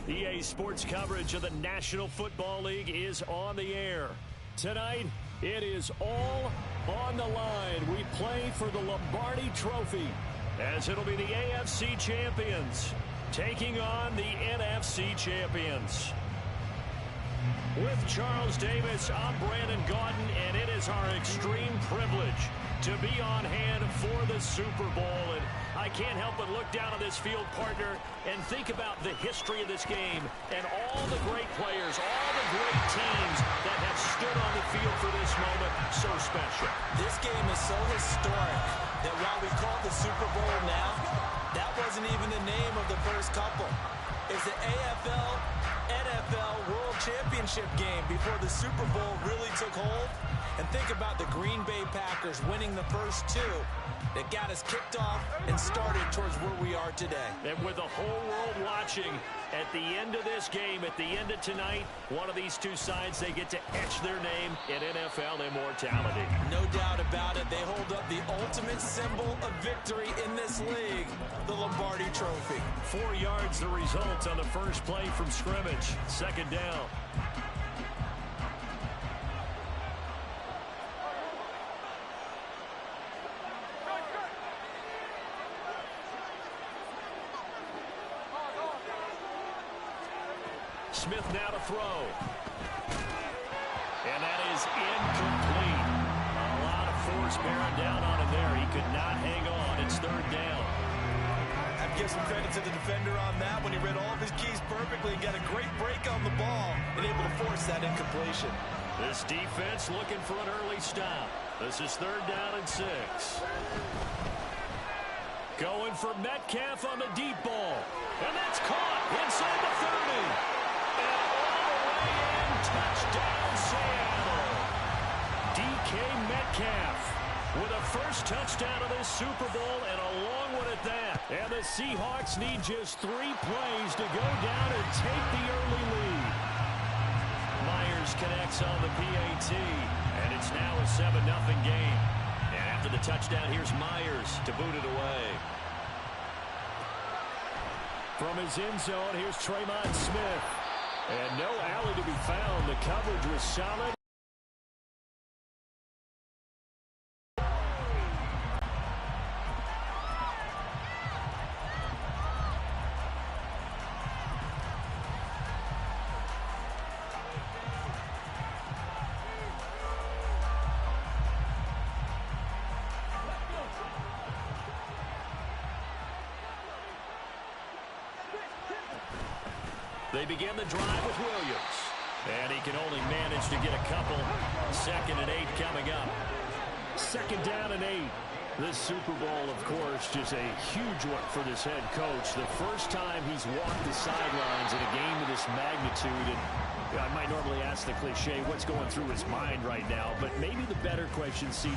EA Sports coverage of the National Football League is on the air. Tonight, it is all on the line. We play for the Lombardi Trophy, as it'll be the AFC champions taking on the NFC champions. With Charles Davis, I'm Brandon Gaudin, and it is our extreme privilege to be on hand for the Super Bowl. And I can't help but look down on this field, partner, and think about the history of this game and all the great players, all the great teams that have stood on the field for this moment. So special. This game is so historic that while we call it the Super Bowl now, that wasn't even the name of the first couple. It's the AFL, NFL World Championship game before the Super Bowl really took hold. And think about the Green Bay Packers winning the first two that got us kicked off and started towards where we are today. And with the whole world watching, at the end of this game, at the end of tonight, one of these two sides, they get to etch their name in NFL immortality. No doubt about it. They hold up the ultimate symbol of victory in this league, the Lombardi Trophy. 4 yards the result on the first play from scrimmage. Second down. Smith now to throw. And that is incomplete. A lot of force bearing down on him there. He could not hang on. It's third down. I'd give some credit to the defender on that when he read all of his keys perfectly and got a great break on the ball and able to force that incompletion. This defense looking for an early stop. This is third down and 6. Going for Metcalf on the deep ball. And that's caught inside the 30. Touchdown, Seattle. DK Metcalf with a first touchdown of this Super Bowl, and a long one at that. And the Seahawks need just 3 plays to go down and take the early lead. Myers connects on the PAT, and it's now a 7-0 game. And after the touchdown, here's Myers to boot it away. From his end zone, here's Tremont Smith. And no alley to be found. The coverage was solid. They begin the drive with Williams. And he can only manage to get a couple. 2nd and 8 coming up. 2nd down and 8. This Super Bowl, of course, just a huge one for this head coach. The first time he's walked the sidelines in a game of this magnitude. And I might normally ask the cliche, what's going through his mind right now? But maybe the better question, CD,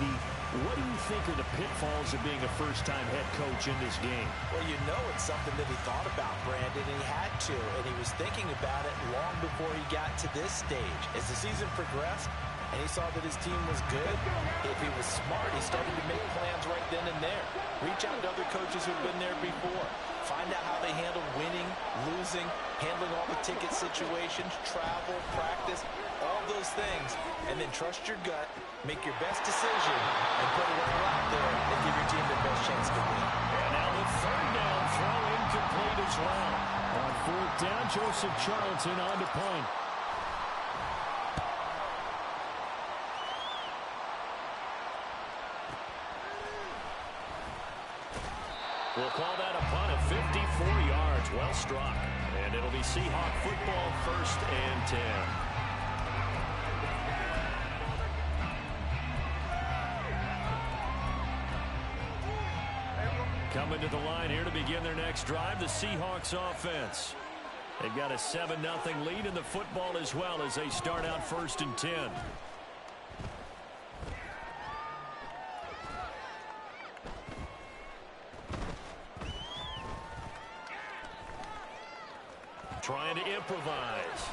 what do you think are the pitfalls of being a first-time head coach in this game? Well, you know it's something that he thought about, Brandon, and he had to. And he was thinking about it long before he got to this stage. As the season progressed, and he saw that his team was good, if he was smart, he started to make plans right then and there. Reach out to other coaches who've been there before. Find out how they handle winning, losing, handling all the ticket situations, travel, practice, all those things. And then trust your gut, make your best decision, and put it all out there and give your team the best chance to win. And now the third down throw incomplete as well. On 4th down, Joseph Charlton on to punt. We'll call that a punt of 54 yards. Well struck. And it'll be Seahawk football, 1st and 10. Coming to the line here to begin their next drive, the Seahawks offense. They've got a 7-0 lead in the football as well as they start out 1st and 10. Trying to improvise.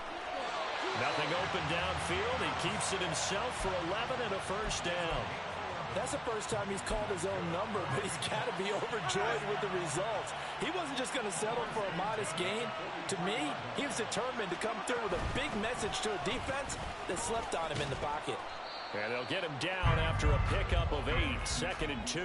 Nothing open downfield. He keeps it himself for 11 and a first down. That's the first time he's called his own number, but he's got to be overjoyed with the results. He wasn't just going to settle for a modest gain. To me, he was determined to come through with a big message to a defense that slept on him in the pocket. And they'll get him down after a pickup of 8, 2nd and 2.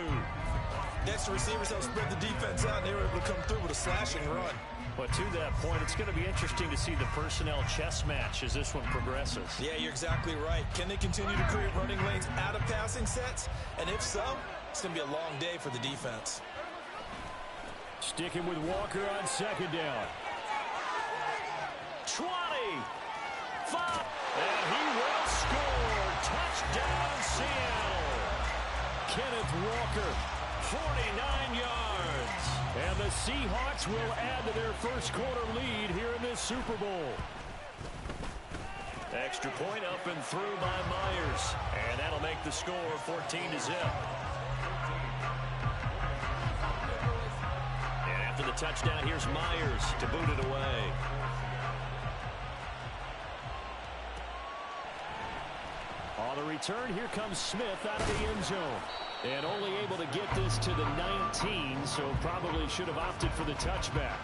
Next, receivers help spread the defense out, and they were able to come through with a slashing run. But to that point, it's going to be interesting to see the personnel chess match as this one progresses. Yeah, you're exactly right. Can they continue to create running lanes out of passing sets? And if so, it's going to be a long day for the defense. Sticking with Walker on 2nd down. 20. 5. And he will score. Touchdown, Seattle. Kenneth Walker, 49 yards. And the Seahawks will add to their first quarter lead here in this Super Bowl. Extra point up and through by Myers. And that'll make the score 14-0. And after the touchdown, here's Myers to boot it away. On the return, here comes Smith out of the end zone. And only able to get this to the 19, so probably should have opted for the touchback.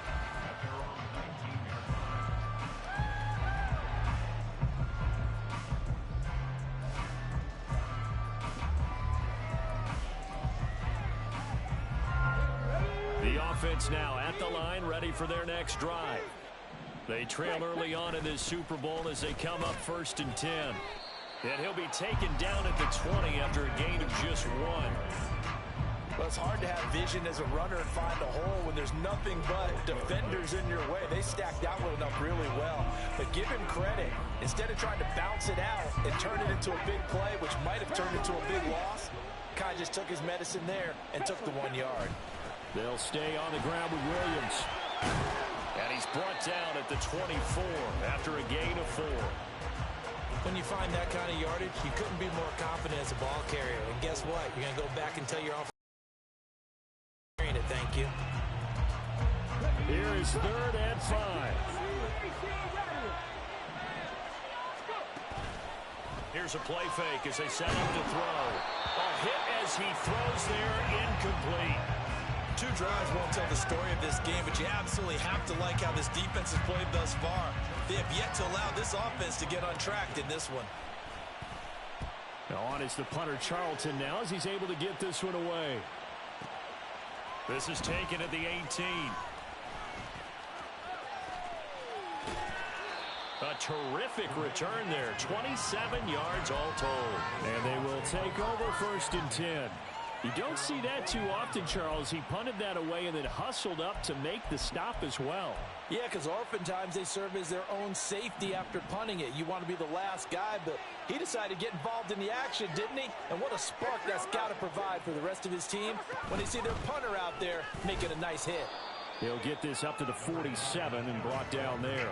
The offense now at the line, ready for their next drive. They trail early on in this Super Bowl as they come up 1st and 10. And he'll be taken down at the 20 after a gain of just 1. Well, it's hard to have vision as a runner and find a hole when there's nothing but defenders in your way. They stacked out with enough really well. But give him credit. Instead of trying to bounce it out and turn it into a big play, which might have turned into a big loss, Kai just took his medicine there and took the 1 yard. They'll stay on the ground with Williams. And he's brought down at the 24 after a gain of 4. When you find that kind of yardage, you couldn't be more confident as a ball carrier. And guess what? You're going to go back and tell your offense it, thank you. Here is 3rd and 5. Here's a play fake as they set up to throw. A hit as he throws there, incomplete. 2 drives won't tell the story of this game, but you absolutely have to like how this defense has played thus far. They have yet to allow this offense to get untracked in this one. On is the punter Charlton now as he's able to get this one away. This is taken at the 18. A terrific return there. 27 yards all told. And they will take over 1st and 10. You don't see that too often, Charles. He punted that away and then hustled up to make the stop as well. Yeah, because oftentimes they serve as their own safety after punting it. You want to be the last guy, but he decided to get involved in the action, didn't he? And what a spark that's got to provide for the rest of his team when they see their punter out there making a nice hit. He'll get this up to the 47 and brought down there.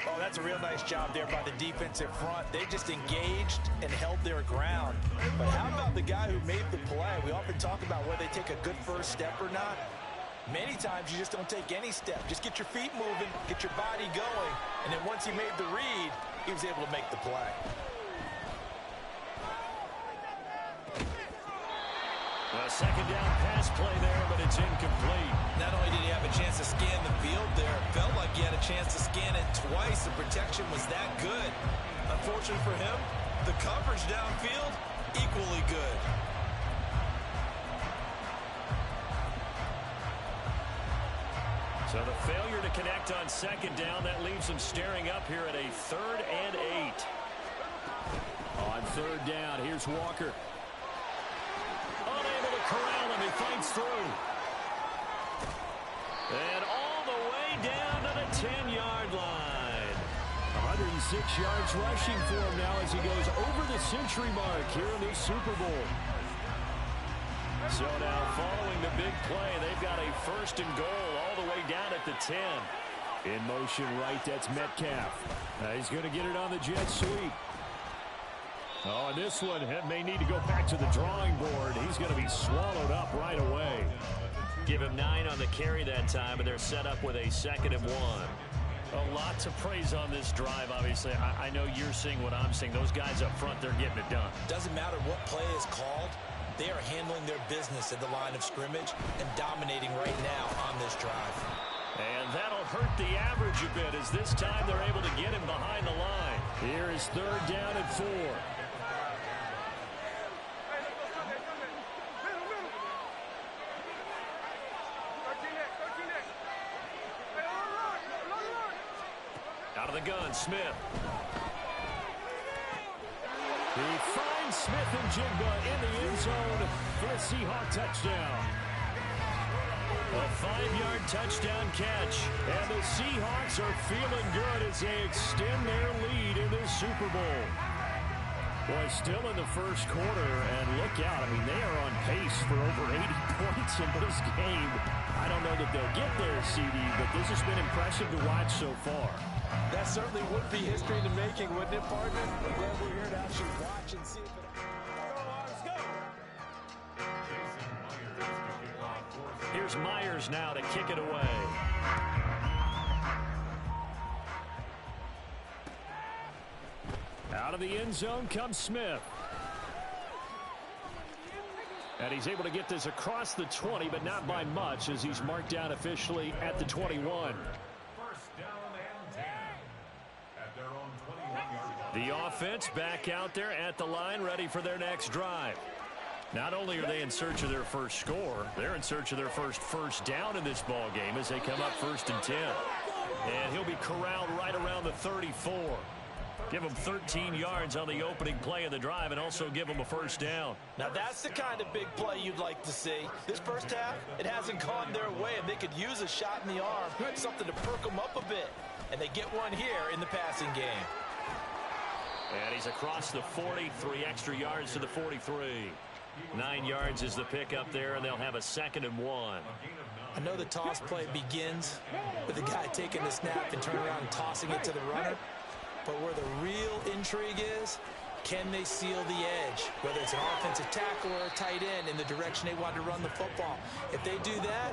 Oh, that's a real nice job there by the defensive front. They just engaged and held their ground. But how about the guy who made the play? We often talk about whether they take a good first step or not. Many times you just don't take any step. Just get your feet moving, get your body going, and then once he made the read, he was able to make the play. A 2nd down pass play there, but it's incomplete. Not only did he have a chance to scan the field there, it felt like he had a chance to scan it twice. The protection was that good. Unfortunately for him, the coverage downfield, equally good. So the failure to connect on 2nd down, that leaves them staring up here at a 3rd and 8. On 3rd down, here's Walker. Unable to corral him, he fights through. And all the way down to the 10-yard line. 106 yards rushing for him now as he goes over the century mark here in this Super Bowl. So now following the big play, they've got a 1st and goal all the way down at the 10. In motion right, that's Metcalf. He's going to get it on the jet sweep. Oh, and this one may need to go back to the drawing board. He's going to be swallowed up right away. Give him 9 on the carry that time, and they're set up with a 2nd and 1. A lot to praise on this drive, obviously. I know you're seeing what I'm seeing. Those guys up front, they're getting it done. Doesn't matter what play is called. They are handling their business at the line of scrimmage and dominating right now on this drive. And that'll hurt the average a bit as this time they're able to get him behind the line. Here is 3rd down and 4. Out of the gun, Smith. He finds Smith and Jigba in the end zone for a Seahawk touchdown. A 5-yard touchdown catch. And the Seahawks are feeling good as they extend their lead in this Super Bowl. Boy, still in the first quarter, and look out. I mean, they are on pace for over 80 points in this game. I don't know that they'll get there, CD, but this has been impressive to watch so far. That certainly would be history in the making, wouldn't it, partner? I'm glad we're here to actually watch and see if it... Here's Myers now to kick it away. Out of the end zone comes Smith. And he's able to get this across the 20, but not by much as he's marked down officially at the 21. The offense back out there at the line, ready for their next drive. Not only are they in search of their first score, they're in search of their first down in this ball game as they come up 1st and 10. And he'll be corralled right around the 34. Give him 13 yards on the opening play of the drive and also give him a 1st down. Now that's the kind of big play you'd like to see. This first half, it hasn't gone their way, and they could use a shot in the arm, something to perk them up a bit. And they get one here in the passing game. And he's across the 40, 3 extra yards to the 43. 9 yards is the pickup there, and they'll have a 2nd and 1. I know the toss play begins with the guy taking the snap and turning around and tossing it to the runner. But where the real intrigue is, can they seal the edge? Whether it's an offensive tackle or a tight end in the direction they want to run the football. If they do that,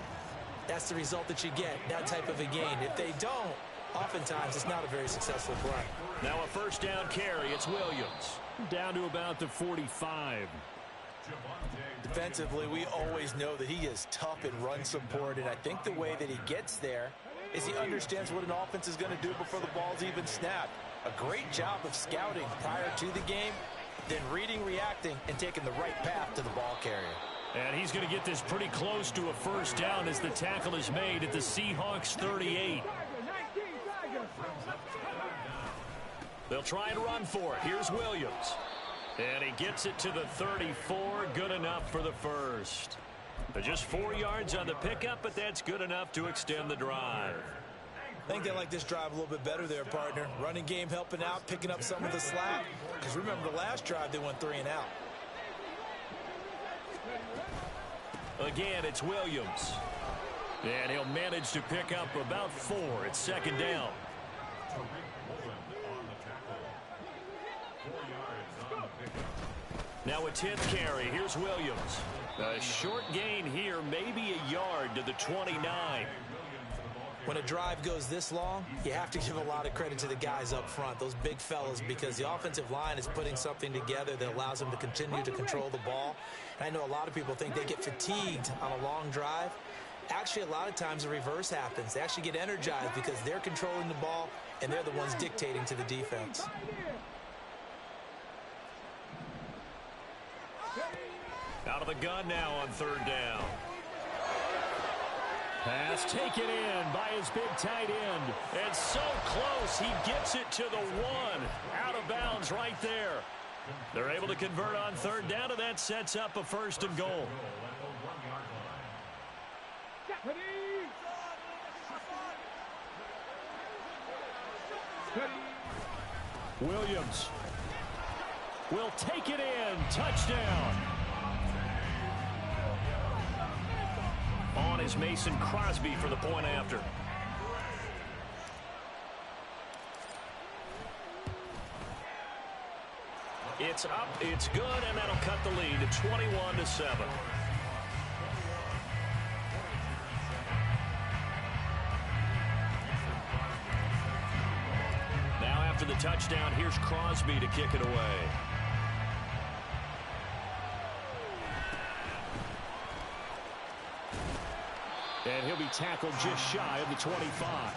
that's the result that you get, that type of a gain. If they don't, oftentimes it's not a very successful play. Now a 1st down carry. It's Williams. Down to about the 45. Defensively, we always know that he is tough in run support, and I think the way that he gets there is he understands what an offense is going to do before the ball's even snapped. A great job of scouting prior to the game, then reading, reacting, and taking the right path to the ball carrier. And he's going to get this pretty close to a 1st down as the tackle is made at the Seahawks 38. They'll try and run for it. Here's Williams. And he gets it to the 34. Good enough for the 1st. But just 4 yards on the pickup, but that's good enough to extend the drive. I think they like this drive a little bit better there, partner. Running game helping out, picking up some of the slack. Because remember, the last drive, they went 3 and out. Again, it's Williams. And he'll manage to pick up about 4. It's 2nd down. Now a 10th carry. Here's Williams. A short gain here, maybe a yard to the 29. When a drive goes this long, you have to give a lot of credit to the guys up front, those big fellas, because the offensive line is putting something together that allows them to continue to control the ball. And I know a lot of people think they get fatigued on a long drive. Actually, a lot of times the reverse happens. They actually get energized because they're controlling the ball, and they're the ones dictating to the defense. Out of the gun now on 3rd down. Pass taken in by his big tight end. And so close, he gets it to the 1. Out of bounds right there. They're able to convert on 3rd down, and that sets up a 1st and goal. Williams will take it in. Touchdown. On is Mason Crosby for the point after. It's up, it's good, and that'll cut the lead to 21-7. after the touchdown. Here's Crosby to kick it away. And he'll be tackled just shy of the 25.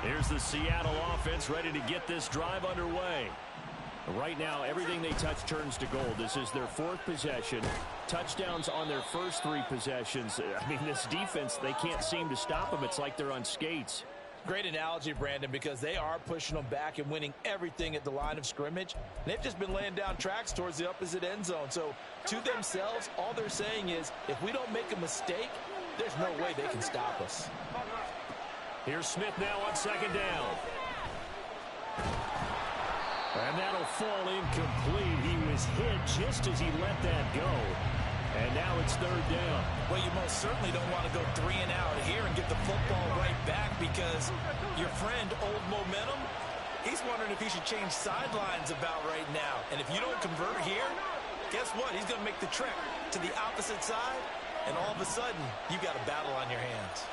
Here's the Seattle offense ready to get this drive underway. Right now, everything they touch turns to gold. This is their fourth possession. Touchdowns on their first three possessions. I mean, this defense, they can't seem to stop them. It's like they're on skates. Great analogy, Brandon, because they are pushing them back and winning everything at the line of scrimmage. They've just been laying down tracks towards the opposite end zone. So to themselves, all they're saying is, if we don't make a mistake, there's no way they can stop us. Here's Smith now on second down. And that'll fall incomplete. He was hit just as he let that go. And now it's third down. Well, you most certainly don't want to go 3 and out here and get the football right back, because your friend, Old Momentum, he's wondering if he should change sidelines about right now. And if you don't convert here, guess what? He's going to make the trek to the opposite side, and all of a sudden, you've got a battle on your hands.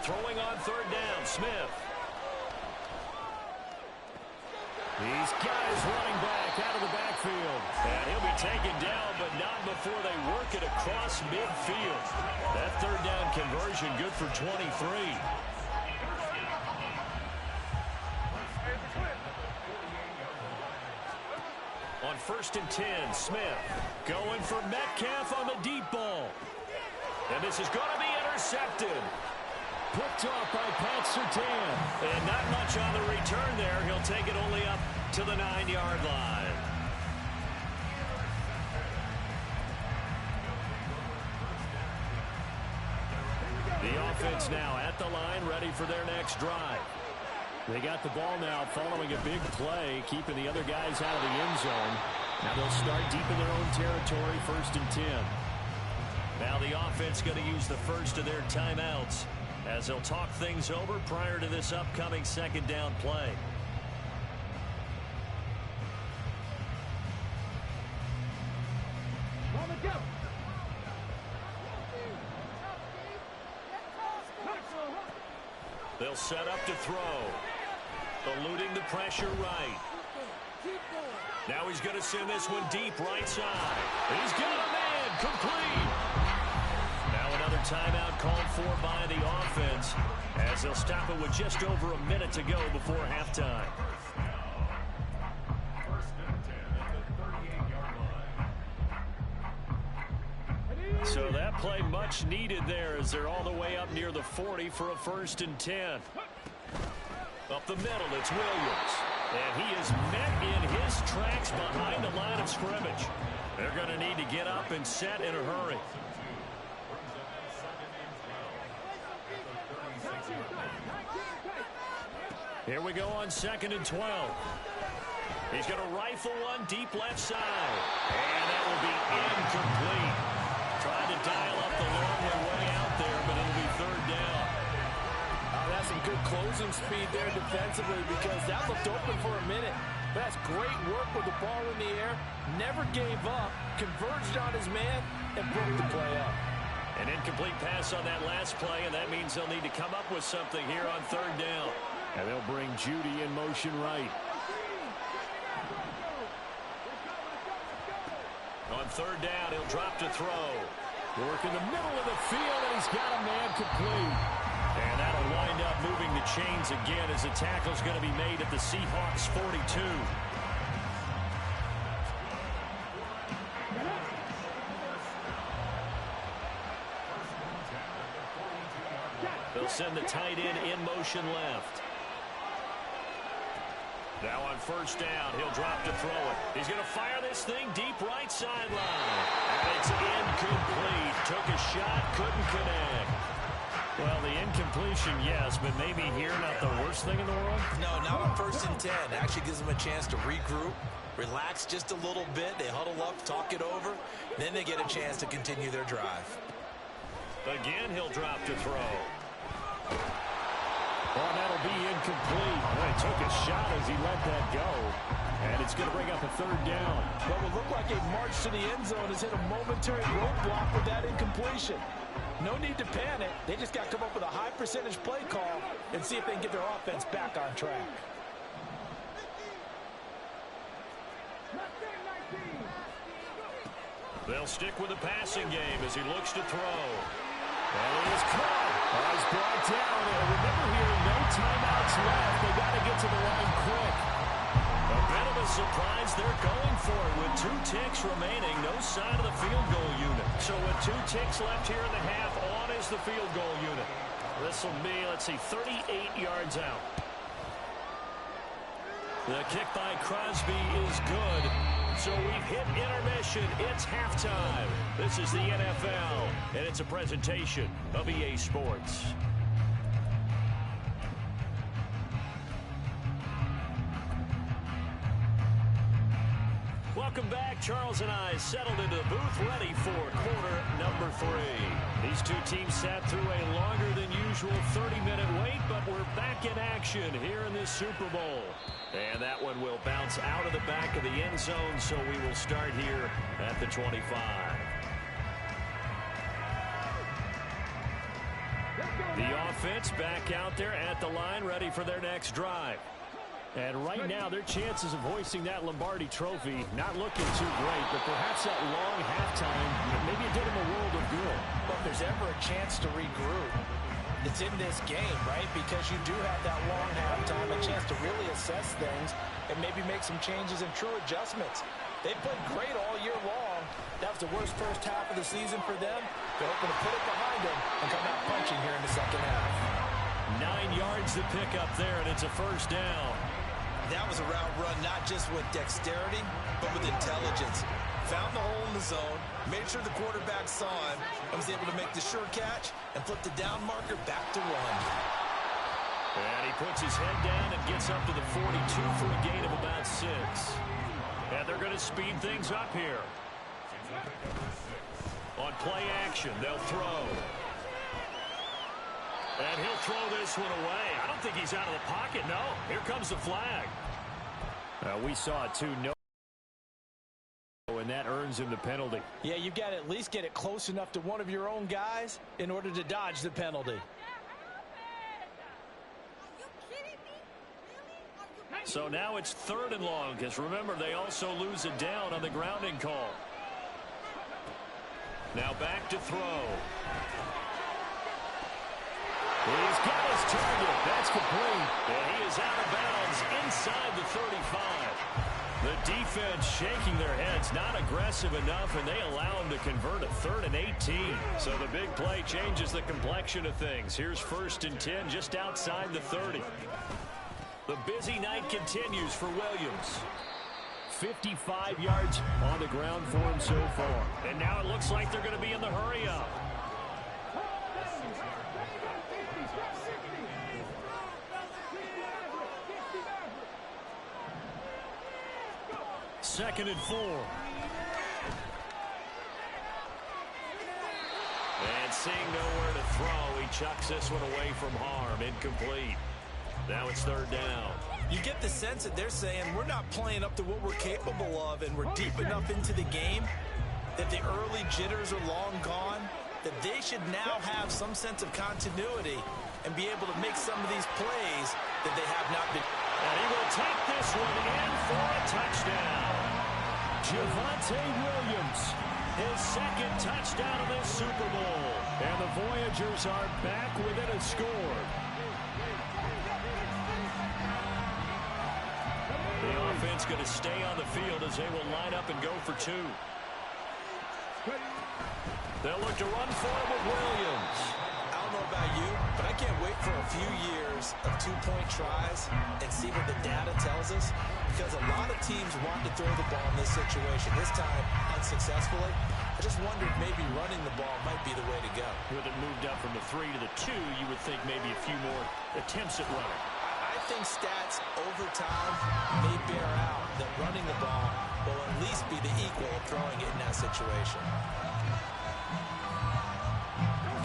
Throwing on third down, Smith. He's got his running back out of the backfield. And he'll be taken down, but not before they work it across midfield. That third down conversion good for 23. On 1st and 10, Smith going for Metcalf on the deep ball. And this is going to be intercepted. Picked off by Pat Surtain. And not much on the return there. He'll take it only up to the 9-yard line. The offense now at the line, ready for their next drive. They got the ball now following a big play, keeping the other guys out of the end zone. Now they'll start deep in their own territory, 1st and 10. Now the offense going to use the first of their timeouts as they'll talk things over prior to this upcoming second down play. They'll set up to throw. Eluding the pressure right. Now he's going to send this one deep right side. He's got a man, complete. Now another timeout called for by the offense as they'll stop it with just over a minute to go before halftime. So that play much needed there as they're all the way up near the 40 for a 1st and 10. Up the middle, it's Williams. And he is met in his tracks behind the line of scrimmage. They're going to need to get up and set in a hurry. Here we go on 2nd and 12. He's going to rifle one deep left side. And that will be incomplete. Trying to dial up the long way out there, but it'll be third down. That's some good closing speed there defensively, because that looked open for a minute. That's great work with the ball in the air. Never gave up, converged on his man, and broke the play up. An incomplete pass on that last play, and that means they'll need to come up with something here on third down. And they'll bring Judy in motion right. On third down, he'll drop to throw. Work in the middle of the field, and he's got a man complete. And that'll wind up moving the chains again as the tackle's going to be made at the Seahawks 42. They'll send the tight end in motion left. Now on 1st down, he'll drop to throw it. He's going to fire this thing deep right sideline. And it's incomplete. Took a shot, couldn't connect. Well, the incompletion, yes, but maybe here not the worst thing in the world? No, not on 1st and 10. Actually gives them a chance to regroup, relax just a little bit. They huddle up, talk it over. Then they get a chance to continue their drive. Again, he'll drop to throw. Well, that'll be incomplete. Well, he took a shot as he let that go. And it's going to bring up a third down. What would look like a march to the end zone has hit a momentary roadblock with that incompletion. No need to panic. They just got to come up with a high percentage play call and see if they can get their offense back on track. They'll stick with the passing game as he looks to throw. And it is caught. He's brought down. And remember here, no timeouts left. They got to get to the line quick. A bit of a surprise. They're going for it with 2 ticks remaining. No sign of the field goal unit. So with 2 ticks left here in the half, on is the field goal unit. This will be, let's see, 38 yards out. The kick by Crosby is good. So we've hit intermission. It's halftime. This is the NFL, and it's a presentation of EA Sports. Welcome back. Charles and I settled into the booth, ready for quarter number 3. These two teams sat through a longer than usual 30-minute wait, but we're back in action here in this Super Bowl. And that one will bounce out of the back of the end zone, so we will start here at the 25. The offense back out there at the line, ready for their next drive. And right now, their chances of hoisting that Lombardi trophy not looking too great, but perhaps that long halftime, maybe it did them a world of good. But if there's ever a chance to regroup, it's in this game, right? Because you do have that long halftime, a chance to really assess things and maybe make some changes and true adjustments. They played great all year long. That was the worst first half of the season for them. They're hoping to put it behind them and come out punching here in the second half. 9 yards to pick up there, and it's a first down. That was a route run not just with dexterity, but with intelligence. Found the hole in the zone, made sure the quarterback saw him, and was able to make the sure catch and flip the down marker back to run. And he puts his head down and gets up to the 42 for a gain of about 6. And they're going to speed things up here. On play action, they'll throw. And he'll throw this one away. I don't think he's out of the pocket, no. Here comes the flag. We saw it too, no. And that earns him the penalty. Yeah, you've got to at least get it close enough to one of your own guys in order to dodge the penalty. So now it's 3rd and long, because remember, they also lose it down on the grounding call. Now back to throw. He's got his target. That's complete. And he is out of bounds inside the 35. The defense shaking their heads, not aggressive enough, and they allow him to convert a 3rd and 18. So the big play changes the complexion of things. Here's 1st and 10 just outside the 30. The busy night continues for Williams. 55 yards on the ground for him so far. And now it looks like they're going to be in the hurry-up. Second and 4. And seeing nowhere to throw, he chucks this one away from harm. Incomplete. Now it's 3rd down. You get the sense that they're saying we're not playing up to what we're capable of, and we're deep enough into the game that the early jitters are long gone, that they should now have some sense of continuity and be able to make some of these plays that they have not been. And he will take this one in for a touchdown. Javonte Williams, his 2nd touchdown of this Super Bowl. And the Voyagers are back within a score. The offense going to stay on the field as they will line up and go for 2. They'll look to run for it with Williams. I don't know about you, but I can't wait for a few years of 2-point tries and see what the data tells us, because a lot of teams want to throw the ball in this situation. This time, unsuccessfully. I just wondered maybe running the ball might be the way to go. With it moved up from the 3 to the 2, you would think maybe a few more attempts at running. I think stats over time may bear out that running the ball will at least be the equal of throwing it in that situation.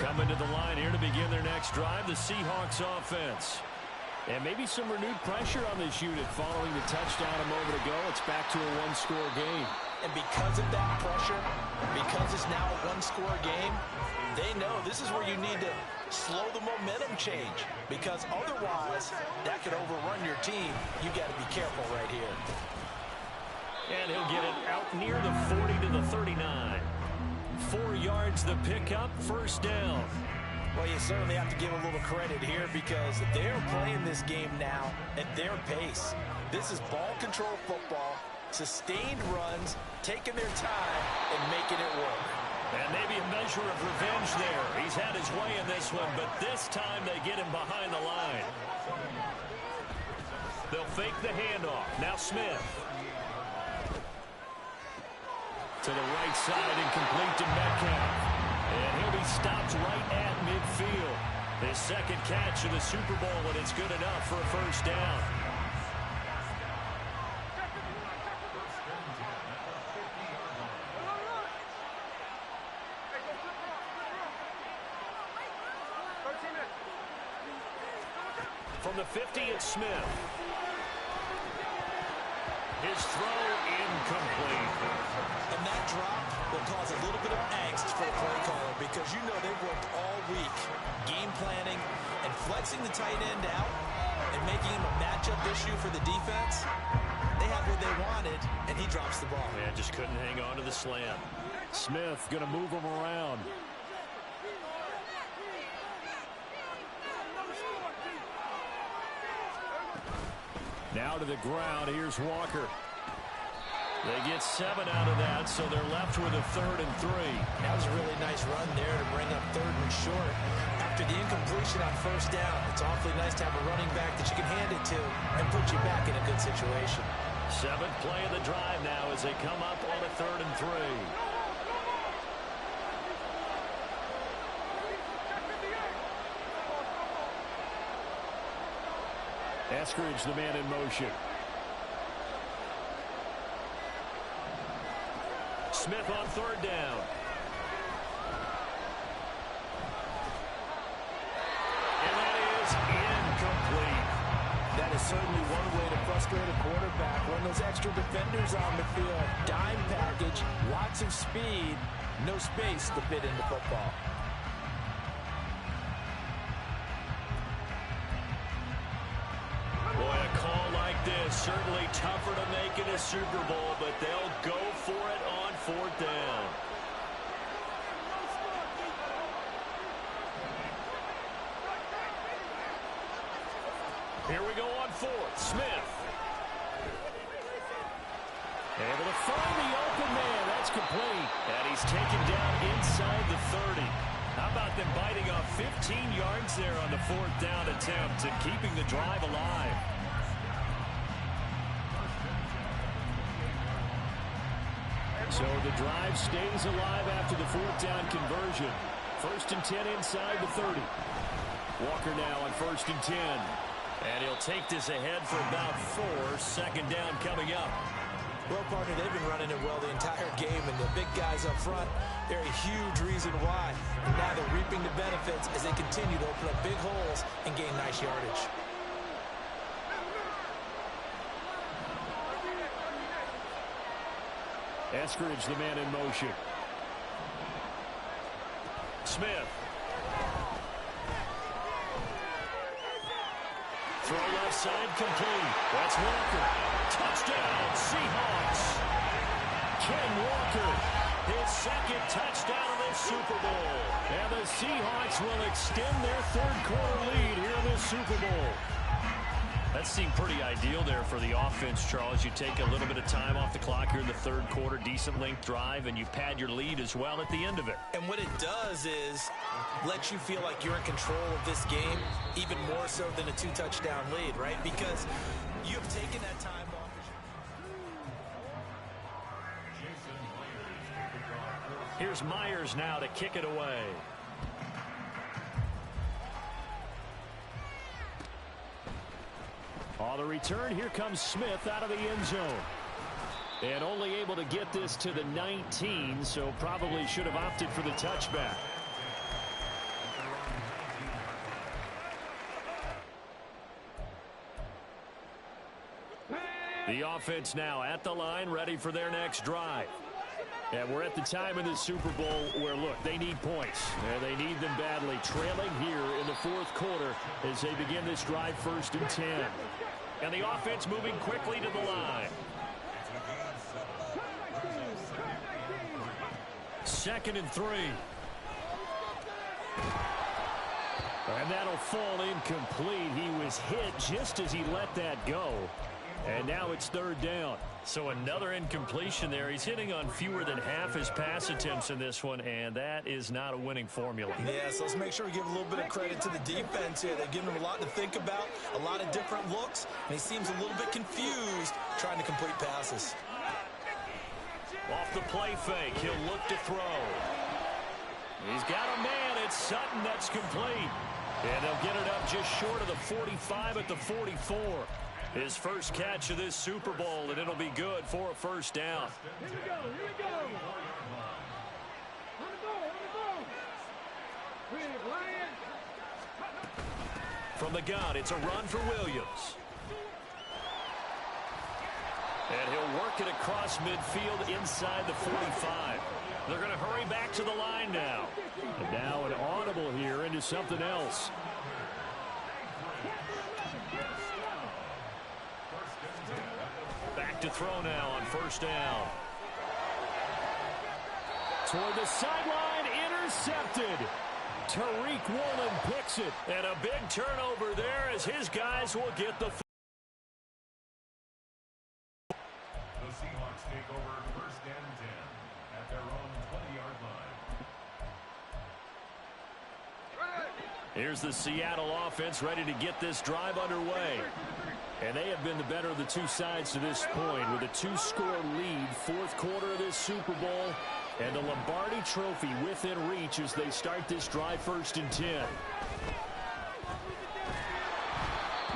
Coming to the line here to begin their next drive, the Seahawks offense. And maybe some renewed pressure on this unit following the touchdown a moment ago. It's back to a one-score game. And because of that pressure, because it's now a one-score game, they know this is where you need to slow the momentum change, because otherwise that could overrun your team. You got to be careful right here. And he'll get it out near the 40 to the 39. 4 yards the pickup, first down. Well, you certainly have to give a little credit here because they're playing this game now at their pace. This is ball control football, sustained runs, taking their time and making it work. And maybe a measure of revenge there. He's had his way in this one, but this time they get him behind the line. They'll fake the handoff. Now Smith. To the right side and complete to Metcalf. And he'll be stopped right at midfield. His second catch of the Super Bowl, and it's good enough for a first down. From the 50, it's Smith. His throw incomplete. And that drop will cause a little bit of angst for the play caller because you know they've worked all week game planning and flexing the tight end out and making him a matchup issue for the defense. They had what they wanted, and he drops the ball. Man, just couldn't hang on to the slam. Smith going to move him around. Now to the ground. Here's Walker. They get 7 out of that, so they're left with a 3rd and 3. That was a really nice run there to bring up 3rd and short. After the incompletion on first down, it's awfully nice to have a running back that you can hand it to and put you back in a good situation. 7th play of the drive now as they come up on a 3rd and 3. Eskridge, the man in motion. Smith on 3rd down. And that is incomplete. That is certainly one way to frustrate a quarterback. Run those extra defenders on the field. Dime package, lots of speed, no space to fit into football. Boy, a call like this, certainly tougher to make in a Super Bowl, but they'll go for it on 4th down. Here we go on 4th. Smith. Able to find the open man. That's complete. And he's taken down inside the 30. How about them biting off 15 yards there on the 4th down attempt and keeping the drive alive? So the drive stays alive after the 4th down conversion. 1st and 10 inside the 30. Walker now on 1st and 10. And he'll take this ahead for about 4. 2nd down coming up. Well, partner, they've been running it well the entire game, and the big guys up front, they're a huge reason why. And now they're reaping the benefits as they continue to open up big holes and gain nice yardage. Eskridge, the man in motion. Smith. Throw left side complete. That's Walker. Touchdown, Seahawks. Ken Walker, his 2nd touchdown of the Super Bowl. And the Seahawks will extend their 3rd quarter lead here in the Super Bowl. That seemed pretty ideal there for the offense, Charles. You take a little bit of time off the clock here in the 3rd quarter, decent length drive, and you pad your lead as well at the end of it. And what it does is let you feel like you're in control of this game, even more so than a 2-touchdown lead, right? Because you've taken that time off. Here's Myers now to kick it away. On the return, here comes Smith out of the end zone. And only able to get this to the 19, so probably should have opted for the touchback. The offense now at the line, ready for their next drive. And we're at the time in the Super Bowl where, look, they need points. And they need them badly. Trailing here in the fourth quarter as they begin this drive, 1st and 10. And the offense moving quickly to the line. 2nd and 3. And that'll fall incomplete. He was hit just as he let that go. And now it's 3rd down. So another incompletion there. He's hitting on fewer than half his pass attempts in this one, and that is not a winning formula. Yeah, so let's make sure we give a little bit of credit to the defense here. They've given him a lot to think about, a lot of different looks, and he seems a little bit confused trying to complete passes. Off the play fake, he'll look to throw. He's got a man. It's Sutton. That's complete. And they'll get it up just short of the 45 at the 44. His first catch of this Super Bowl, and it'll be good for a 1st down. Here we go. On the ball. From the gun, it's a run for Williams. And he'll work it across midfield inside the 45. They're going to hurry back to the line now. And now an audible here into something else. Back to throw now on 1st down. Toward the sideline, intercepted. Tariq Woolen picks it. And a big turnover there as his guys will get the... The Seahawks take over 1st and 10 at their own 20-yard line. Here's the Seattle offense ready to get this drive underway. And they have been the better of the two sides to this point with a 2-score lead, 4th quarter of this Super Bowl, and the Lombardi Trophy within reach as they start this drive, 1st and 10.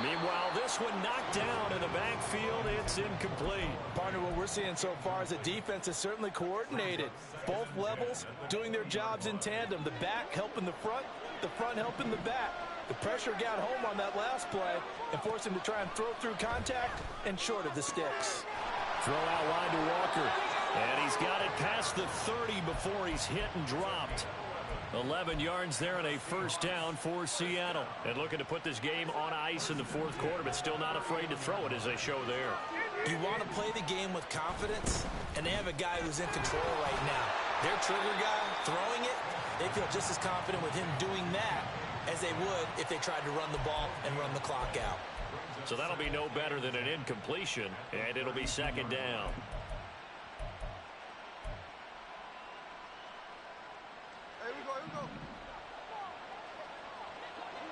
Meanwhile, this one knocked down in the backfield. It's incomplete. Partner, what we're seeing so far is the defense is certainly coordinated. Both levels doing their jobs in tandem. The back helping the front helping the back. The pressure got home on that last play and forced him to try and throw through contact and short of the sticks. Throw out line to Walker. And he's got it past the 30 before he's hit and dropped. 11 yards there and a 1st down for Seattle. And looking to put this game on ice in the 4th quarter, but still not afraid to throw it as they show there. You want to play the game with confidence, and they have a guy who's in control right now. Their trigger guy throwing it, they feel just as confident with him doing that as they would if they tried to run the ball and run the clock out. So that'll be no better than an incompletion, and it'll be 2nd down. Here we go.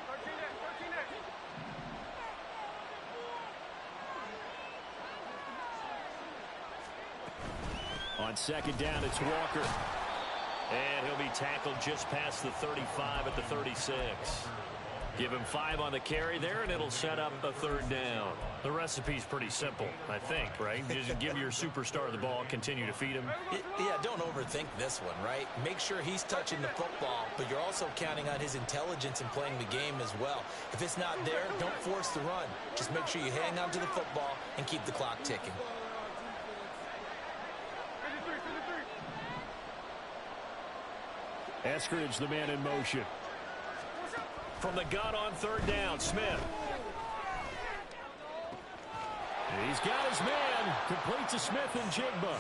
13 On 2nd down, it's Walker. And he'll be tackled just past the 35 at the 36. Give him 5 on the carry there, and it'll set up a 3rd down. The recipe's pretty simple, I think, right? Just give your superstar the ball, continue to feed him. Yeah, don't overthink this one, right? Make sure he's touching the football, but you're also counting on his intelligence in playing the game as well. If it's not there, don't force the run. Just make sure you hang on to the football and keep the clock ticking. Eskridge, the man in motion. From the gun on 3rd down, Smith. He's got his man. Complete to Smith and Jigba.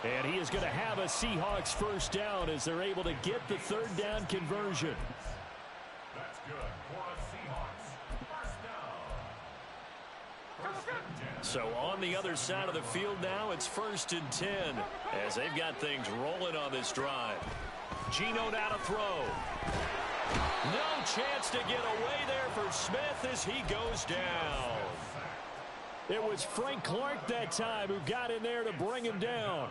And he is going to have a Seahawks 1st down as they're able to get the 3rd down conversion. That's good for a Seahawks 1st down. 1st and 10. So on the other side of the field now, it's 1st and 10 as they've got things rolling on this drive. Geno now to throw. No chance to get away there for Smith as he goes down. It was Frank Clark that time who got in there to bring him down.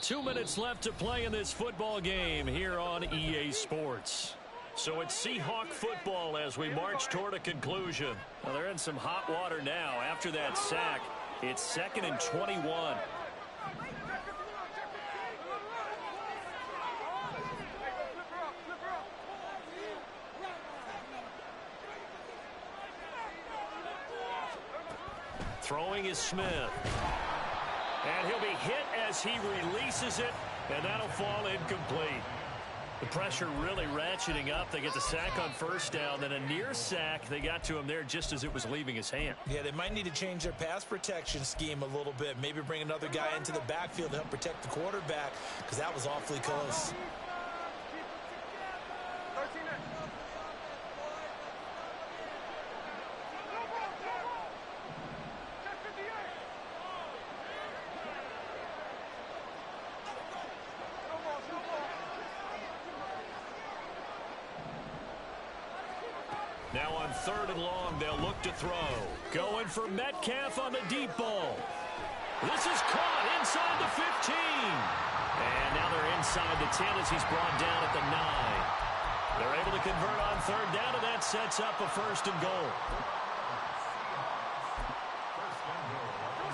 Two minutes left to play in this football game here on EA Sports. So it's Seahawk football as we march toward a conclusion. Well, they're in some hot water now. After that sack, it's 2nd and 21. Throwing is Smith. And he'll be hit as he releases it, and that'll fall incomplete. The pressure really ratcheting up. They get the sack on first down, then a near sack. They got to him there just as it was leaving his hand. Yeah, they might need to change their pass protection scheme a little bit. Maybe bring another guy into the backfield to help protect the quarterback, because that was awfully close. Now on 3rd and long, they'll look to throw. Going for Metcalf on the deep ball. This is caught inside the 15. And now they're inside the 10 as he's brought down at the 9. They're able to convert on 3rd down, and that sets up a 1st and goal.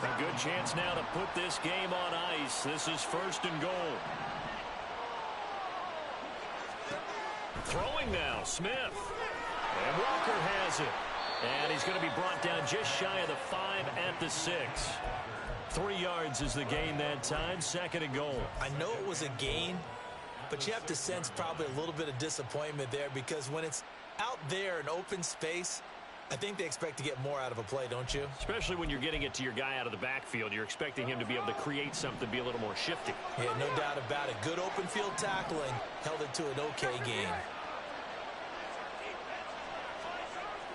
A good chance now to put this game on ice. This is 1st and goal. Throwing now, Smith. And Walker has it. And he's going to be brought down just shy of the 5 at the 6. 3 yards is the gain that time. 2nd and goal. I know it was a gain, but you have to sense probably a little bit of disappointment there, because when it's out there in open space, I think they expect to get more out of a play, don't you? Especially when you're getting it to your guy out of the backfield. You're expecting him to be able to create something, be a little more shifty. Yeah, no doubt about it. Good open field tackling held it to an okay game.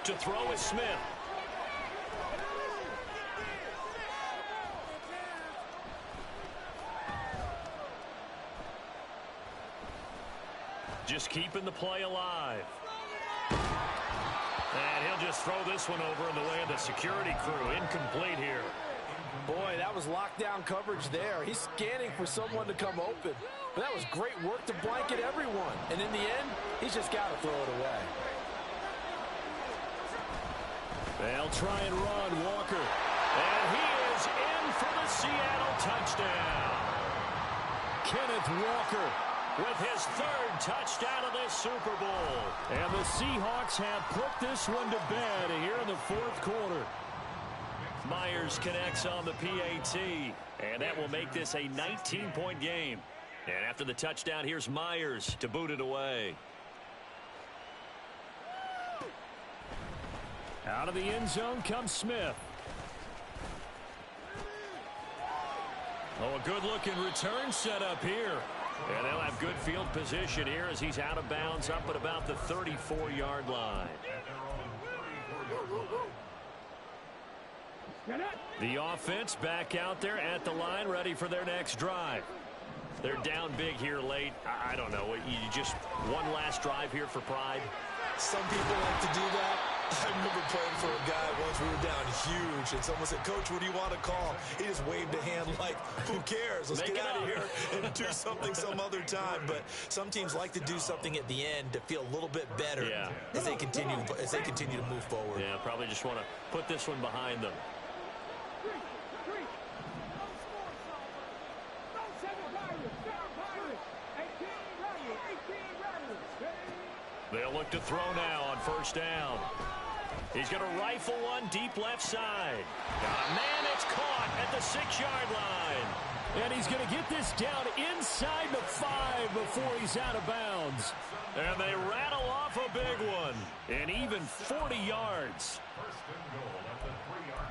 To throw is Smith. Just keeping the play alive. And he'll just throw this one over in the way of the security crew. Incomplete here. Boy, that was lockdown coverage there. He's scanning for someone to come open. But that was great work to blanket everyone. And in the end, he's just got to throw it away. They'll try and run Walker. And he is in for the Seattle touchdown. Kenneth Walker with his 3rd touchdown of this Super Bowl. And the Seahawks have put this one to bed here in the 4th quarter. Myers connects on the PAT. And that will make this a 19-point game. And after the touchdown, here's Myers to boot it away. Out of the end zone comes Smith. Oh, a good-looking return set up here. And they'll have good field position here as he's out of bounds up at about the 34-yard line. The offense back out there at the line, ready for their next drive. They're down big here late. I don't know. You just one last drive here for pride? Some people like to do that. I remember playing for a guy once. We were down huge, and someone said, "Coach, what do you want to call?" He just waved a hand like, "Who cares? Let's get out of here and do something some other time." But some teams like to do something at the end to feel a little bit better as they continue to move forward. Yeah, probably just want to put this one behind them. They'll look to throw now on 1st down. He's going to rifle one deep left side. Got a man, it's caught at the 6-yard line. And he's going to get this down inside the 5 before he's out of bounds. And they rattle off a big one. And even 40 yards. 1st and goal at the 3-yard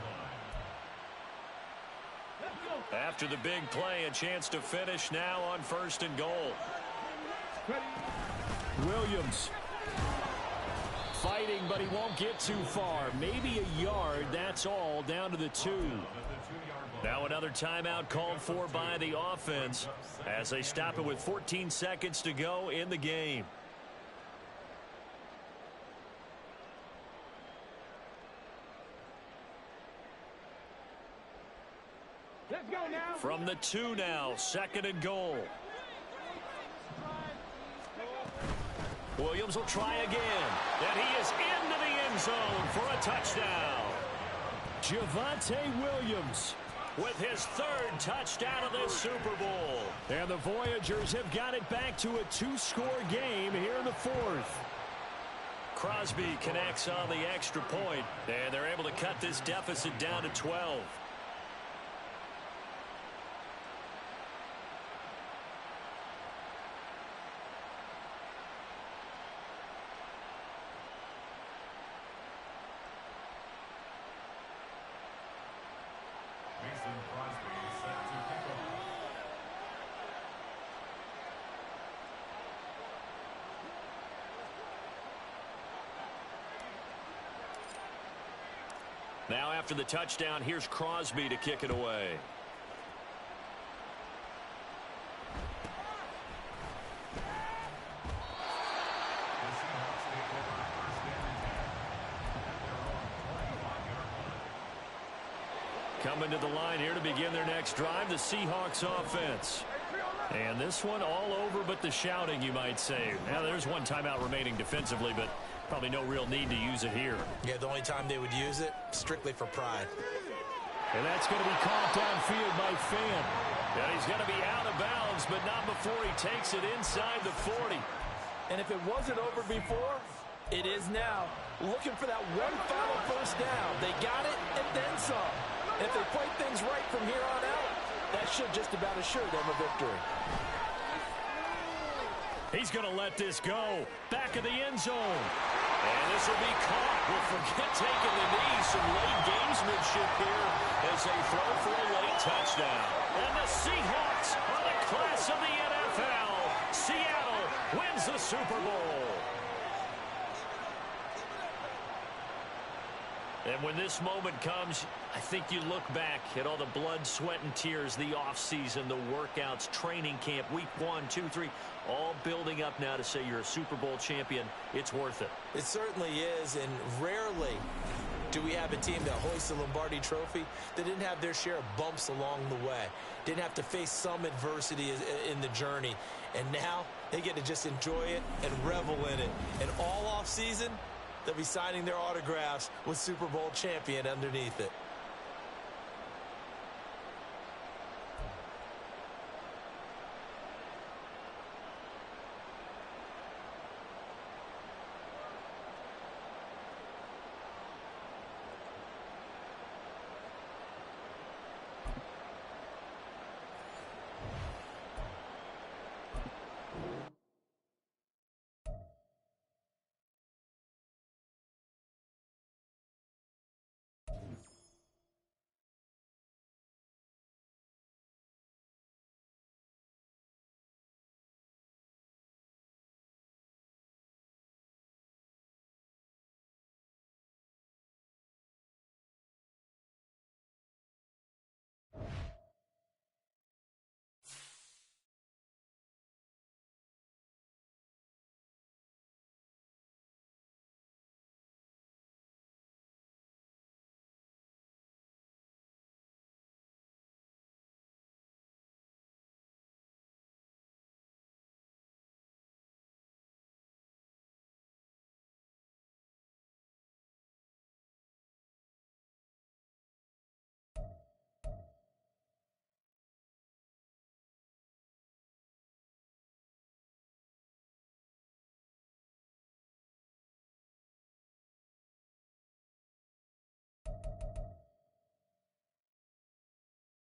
line. After the big play, a chance to finish now on 1st and goal. Williams. Fighting, but he won't get too far. Maybe a yard, that's all, down to the 2. Now another timeout called for by the offense as they stop it with 14 seconds to go in the game. Let's go now. From the 2 now, 2nd and goal. Williams will try again. And he is into the end zone for a touchdown. Javonte Williams with his 3rd touchdown of this Super Bowl. And the Voyagers have got it back to a 2-score game here in the 4th. Crosby connects on the extra point, and they're able to cut this deficit down to 12. Now after the touchdown, here's Crosby to kick it away. Coming to the line here to begin their next drive, the Seahawks offense. And this one all over but the shouting, you might say. Now there's one timeout remaining defensively, but probably no real need to use it here. Yeah, the only time they would use it, strictly for pride. And that's going to be caught downfield by Fan. Yeah, he's going to be out of bounds, but not before he takes it inside the 40. And if it wasn't over before, it is now. Looking for that one final first down. They got it and then some. If they play things right from here on out, that should just about assure them a victory. He's going to let this go. Back of the end zone. And this will be caught. We'll forget taking the knee. Some late gamesmanship here as they throw for a late touchdown. And the Seahawks are the class of the NFL. Seattle wins the Super Bowl. And when this moment comes, I think you look back at all the blood, sweat, and tears, the offseason, the workouts, training camp, week 1, 2, 3, all building up now to say you're a Super Bowl champion. It's worth it. It certainly is, and rarely do we have a team that hoists the Lombardi Trophy that didn't have their share of bumps along the way, didn't have to face some adversity in the journey, and now they get to just enjoy it and revel in it. And all offseason, they'll be signing their autographs with Super Bowl champion underneath it.